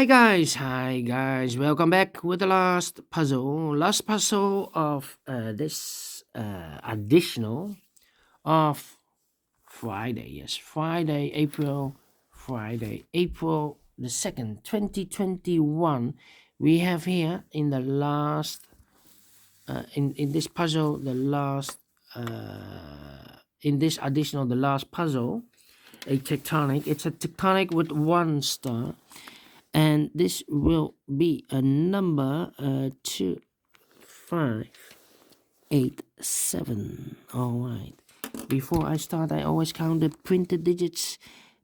Hi guys, welcome back with the last puzzle of this additional of Friday. Yes, Friday, April the 2nd, 2021. We have here in the last in this puzzle the last in this additional the last puzzle, a tectonic. It's a tectonic with one star. And this will be a number 2587. All right. Before I start, I always count the printed digits.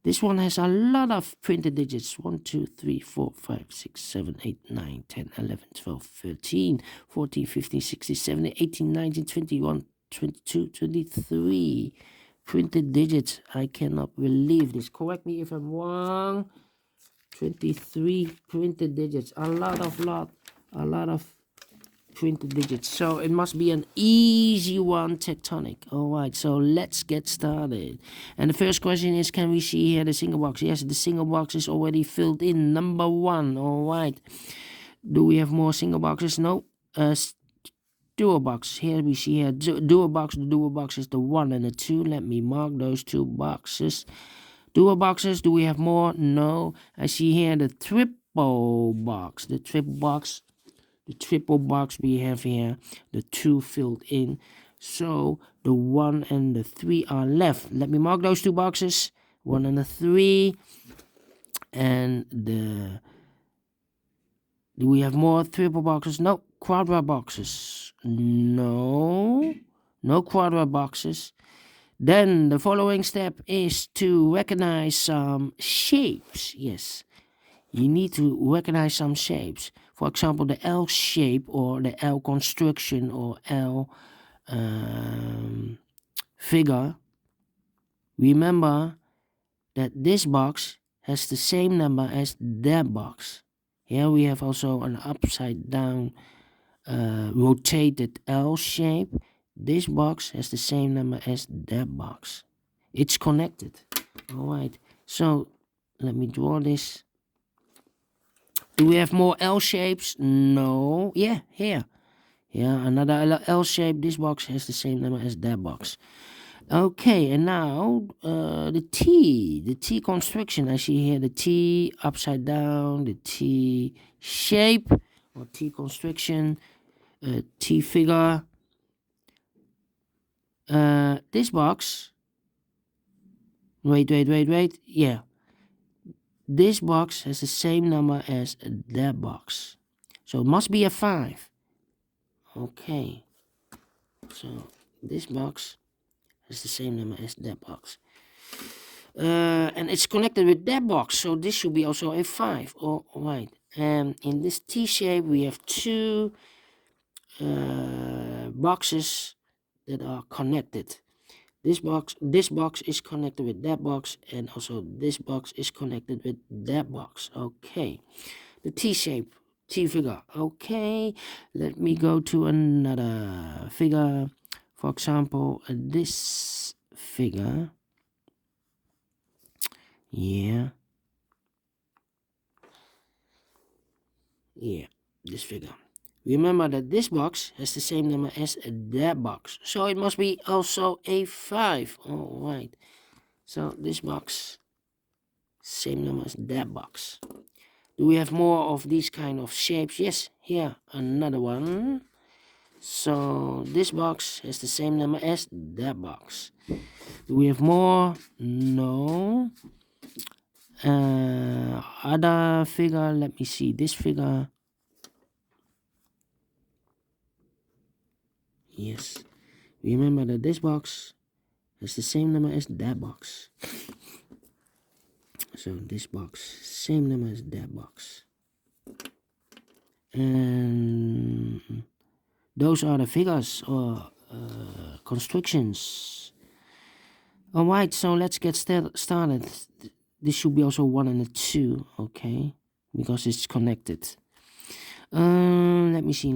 This one has a lot of printed digits. 1, 2, 3, 4, 5, 6, 7, 8, 9, 10, 11, 12, 13, 14, 15, 16, 17, 18, 19, 21, 22, 23. Printed digits. I cannot believe this. Correct me if I'm wrong. 23 printed digits, a lot of printed digits, so it must be an easy one, tectonic. All right, so let's get started. And the first question is, can we see here the single box? Yes, the single box is already filled in, number 1. All right, do we have more single boxes? No. Dual box, here we see here dual box. The dual box is the 1 and the 2. Let me mark those 2 boxes. Dual boxes, do we have more? No. I see here the triple box. The triple box we have here, the 2 filled in. So the 1 and the 3 are left. Let me mark those 2 boxes, 1 and the 3. And do we have more triple boxes? No. Quadra boxes? No. No quadra boxes. Then the following step is to recognize some shapes. Yes, you need to recognize some shapes. For example, the L shape or the L construction or L figure. Remember that this box has the same number as that box. Here we have also an upside down rotated L shape. This box has the same number as that box. It's connected. All right, so let me draw this. Do we have more L shapes? No. Yeah, here. Yeah, another L shape. This box has the same number as that box. Okay, and now the T construction. I see here the T upside down, the T shape or T construction, T figure. This box. Wait. Yeah. This box has the same number as that box. So it must be a 5. Okay. So this box has the same number as that box. And it's connected with that box. So this should be also a 5. All right. And in this T shape, we have 2 boxes that are connected. This box is connected with that box, and also this box is connected with that box. Okay, the T shape, T figure. Okay, let me go to another figure. For example, this figure. Yeah, this figure. Remember that this box has the same number as that box, so it must be also a 5. All right. So this box, same number as that box. Do we have more of these kind of shapes? Yes, here, another one. So this box has the same number as that box. Do we have more? No. Other figure, let me see. This figure. Yes. Remember that this box has the same number as that box. So this box, same number as that box. And those are the figures or constructions. All right, so let's get started. This should be also 1 and a 2, okay, because it's connected. Let me see.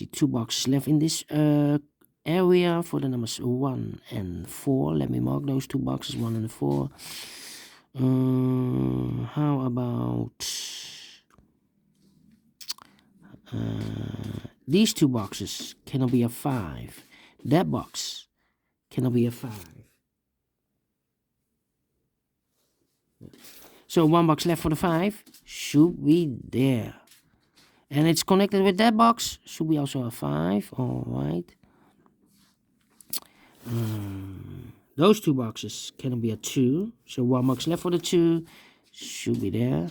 2 boxes left in this area for the numbers 1 and 4. Let me mark those 2 boxes, 1 and 4. How about these two boxes cannot be a 5. That box cannot be a 5. So 1 box left for the 5 should be there. And it's connected with that box, should be also a 5. Alright. Those two boxes cannot be a 2. So 1 box left for the 2 should be there.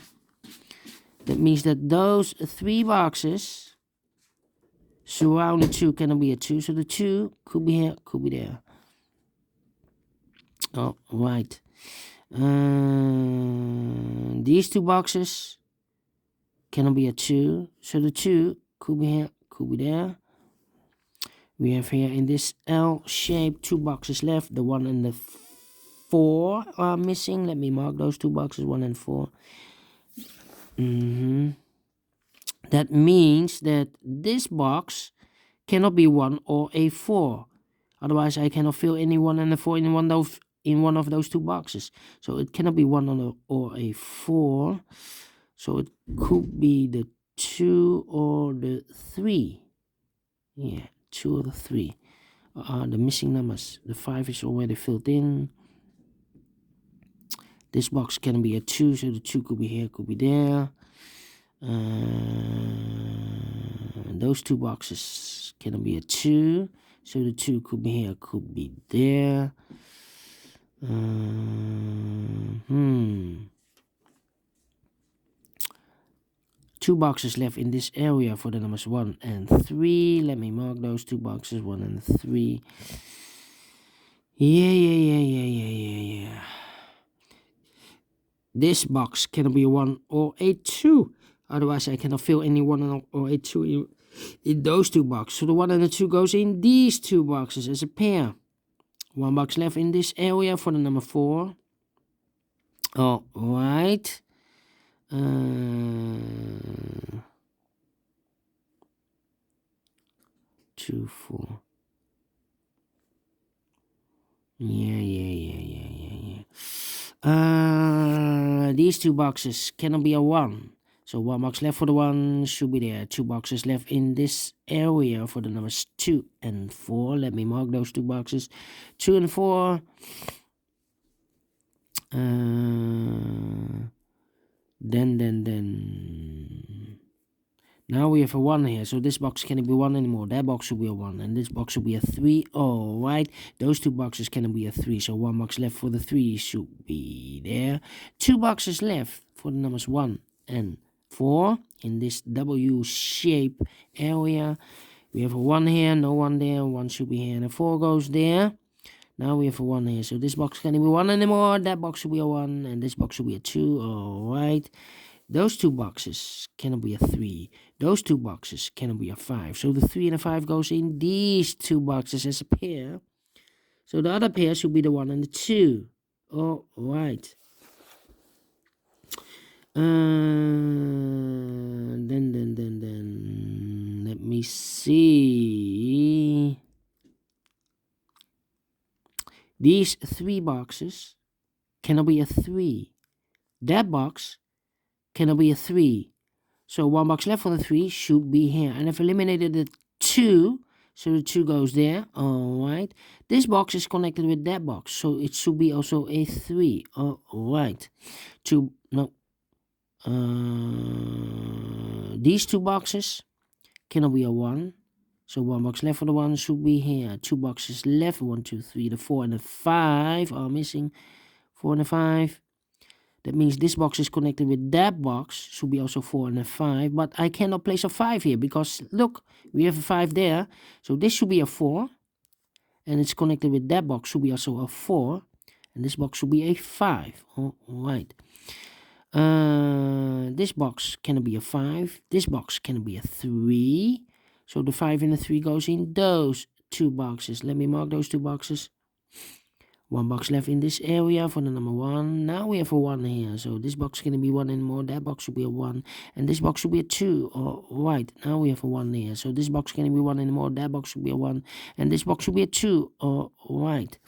That means that those 3 boxes surround the 2 cannot be a 2. So the 2 could be here, could be there. Alright. These 2 boxes cannot be a 2. So the 2 could be here, could be there. We have here in this L shape 2 boxes left. The 1 and the 4 are missing. Let me mark those 2 boxes, 1 and 4. That means that this box cannot be 1 or a 4. Otherwise, I cannot fill any 1 and a 4 in one of those 2 boxes. So it cannot be 1 or a 4. So it could be the 2 or the 3. Yeah, 2 or the 3 are the missing numbers. The 5 is already filled in. This box can be a 2, so the 2 could be here, could be there. Those 2 boxes cannot be a 2, so the 2 could be here, could be there. 2 boxes left in this area for the numbers 1 and 3. Let me mark those 2 boxes, 1 and 3. Yeah. This box cannot be a 1 or a 2. Otherwise, I cannot fill any 1 or a 2 in those 2 boxes. So the 1 and the 2 goes in these 2 boxes as a pair. 1 box left in this area for the number 4. Alright. 2, 4. Yeah. These 2 boxes cannot be a 1. So 1 box left for the 1 should be there. 2 boxes left in this area for the numbers 2 and 4. Let me mark those 2 boxes. 2 and 4. Then. Now we have a 1 here. So this box cannot be 1 anymore. That box should be a 1. And this box should be a 3. Alright. Those 2 boxes cannot be a 3. So 1 box left for the 3 should be there. 2 boxes left for the numbers 1 and 4 in this W shape area. We have a 1 here, no 1 there. 1 should be here and a 4 goes there. Now we have a 1 here. So this box cannot be 1 anymore. That box should be a 1 and this box should be a 2. Alright. Those 2 boxes cannot be a 3. Those 2 boxes cannot be a 5. So the 3 and a 5 goes in these 2 boxes as a pair. So the other pair should be the 1 and the 2. Alright. Then. Let me see. These 3 boxes cannot be a 3. That box cannot be a 3. So 1 box left for the 3 should be here. And I've eliminated the 2. So the 2 goes there. Alright. This box is connected with that box. So it should be also a 3. Alright. These 2 boxes cannot be a 1. So 1 box left for the 1 should be here. 2 boxes left. 1, 2, 3. The 4 and the 5 are missing. 4 and the 5. That means this box is connected with that box. Should be also 4 and a 5. But I cannot place a 5 here because look, we have a 5 there. So this should be a 4. And it's connected with that box. Should be also a 4. And this box should be a 5. Alright. This box cannot be a 5. This box cannot be a 3. So the 5 and the 3 goes in those 2 boxes. Let me mark those 2 boxes. 1 box left in this area for the number 1. Now we have a 1 here. So this box can be 1 anymore. That box should be a 1. And this box should be a 2. Alright. Now we have a 1 here. So this box can be 1 anymore. That box should be a 1. And this box should be a 2. Alright.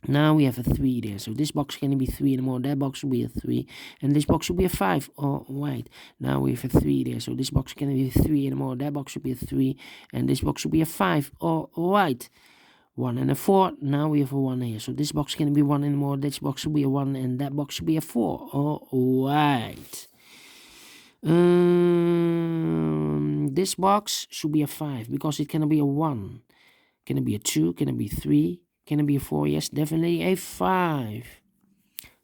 Now we have a 3 there, so this box can be 3 anymore. That box will be a 3, and this box will be a 5. All right. Now we have a 3 there, so this box can be 3 anymore. That box will be a 3, and this box will be a 5. All right. 1 and a 4. Now we have a 1 here, so this box can be 1 anymore. This box will be a 1, and that box will be a 4. All right. This box should be a 5 because it cannot be a 1. Can it be a 2? Can it be 3? Can it be a 4? Yes, definitely a 5.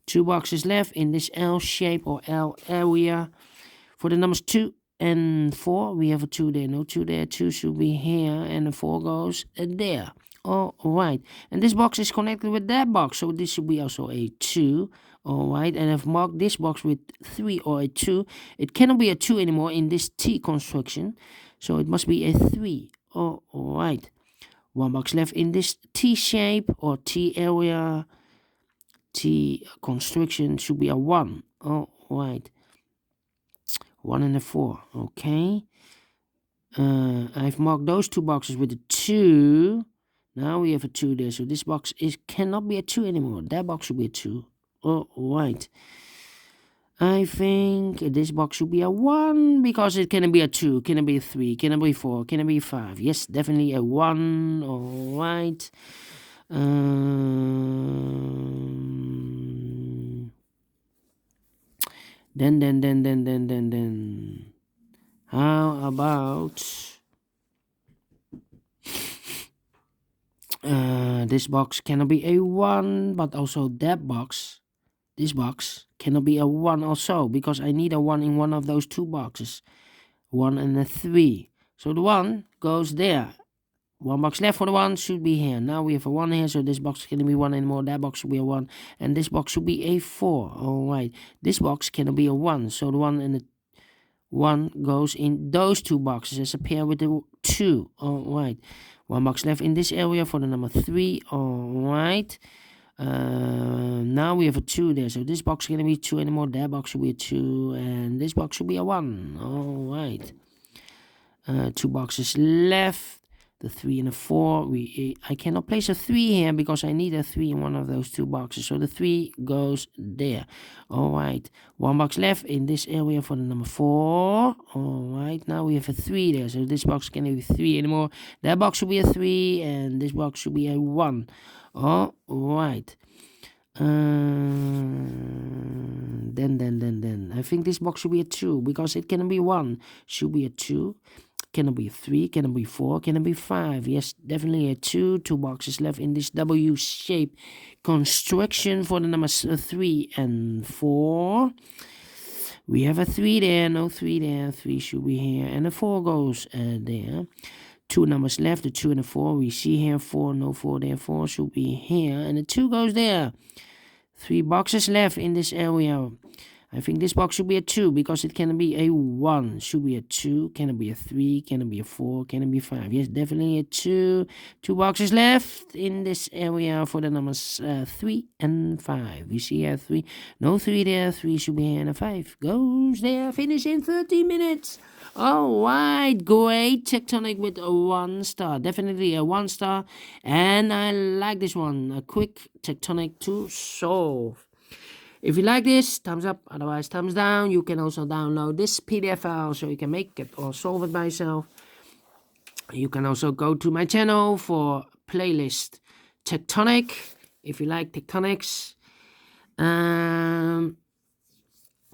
2 boxes left in this L shape or L area. For the numbers 2 and 4, we have a 2 there. No 2 there. 2 should be here, and the 4 goes there. All right. And this box is connected with that box, so this should be also a 2. All right. And I've marked this box with 3 or a 2. It cannot be a 2 anymore in this T construction, so it must be a 3. All right. 1 box left in this T shape or T area. T construction should be a 1. All right. 1 and a 4. Okay. I've marked those 2 boxes with a 2. Now we have a 2 there. So this box cannot be a 2 anymore. That box should be a 2. All right. I think this box should be a 1 because it can be a 2, can it be a 3, can it be 4, can it be 5. Yes, definitely a 1. All right. Then. How about this box cannot be a 1, but also that box, this box cannot be a 1 also because I need a 1 in one of those 2 boxes, 1 and a 3. So the 1 goes there. 1 box left for the 1 should be here. Now we have a 1 here, so this box cannot be 1 anymore. That box should be a 1, and this box should be a 4. All right, this box cannot be a 1, so the 1 and the 1 goes in those 2 boxes as a pair with the 2. All right. 1 box left in this area for the number 3. All right. Now we have a 2 there. So this box can be 2 anymore. That box should be a 2. And this box should be a 1. All right. 2 boxes left. The 3 and the 4. I cannot place a 3 here because I need a 3 in one of those 2 boxes. So the 3 goes there. All right. 1 box left in this area for the number 4. All right. Now we have a 3 there. So this box can't be 3 anymore. That box should be a 3. And this box should be a 1. All right. Then. I think this box should be a 2 because it can be 1. Should be a 2. Can it be a 3? Can it be 4? Can it be 5? Yes, definitely a 2. 2 boxes left in this W shape construction for the numbers 3 and 4. We have a 3 there, no 3 there. 3 should be here, and the 4 goes there. 2 numbers left, the 2 and the 4. We see here 4, no 4 there. 4 should be here, and the 2 goes there. 3 boxes left in this area. I think this box should be a 2 because it can be a 1. Should be a 2. Can it be a 3? Can it be a 4? Can it be 5? Yes, definitely a 2. 2 boxes left in this area for the numbers 3 and 5. We see here 3. No 3 there. 3 should be here, and a 5 goes there. Finish in 30 minutes. All right, great Tectonic with a 1 star. Definitely a 1 star. And I like this one. A quick Tectonic to solve. If you like this, thumbs up, otherwise thumbs down. You can also download this PDF file so you can make it or solve it by yourself. You can also go to my channel for playlist Tectonic, if you like Tectonics.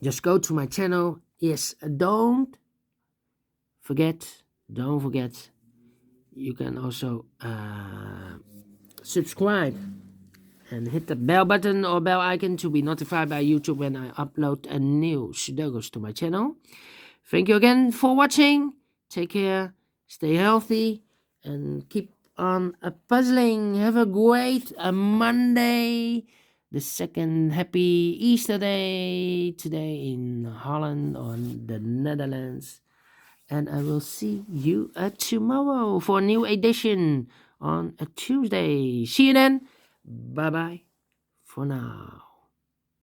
Just go to my channel. Yes, don't forget, you can also subscribe and hit the bell button or bell icon to be notified by YouTube when I upload a new Sudokus to my channel. Thank you again for watching. Take care, stay healthy, and keep on puzzling. Have a great Monday, the second happy Easter day today in Holland or the Netherlands. And I will see you tomorrow for a new edition on a Tuesday. See you then. Bye-bye for now.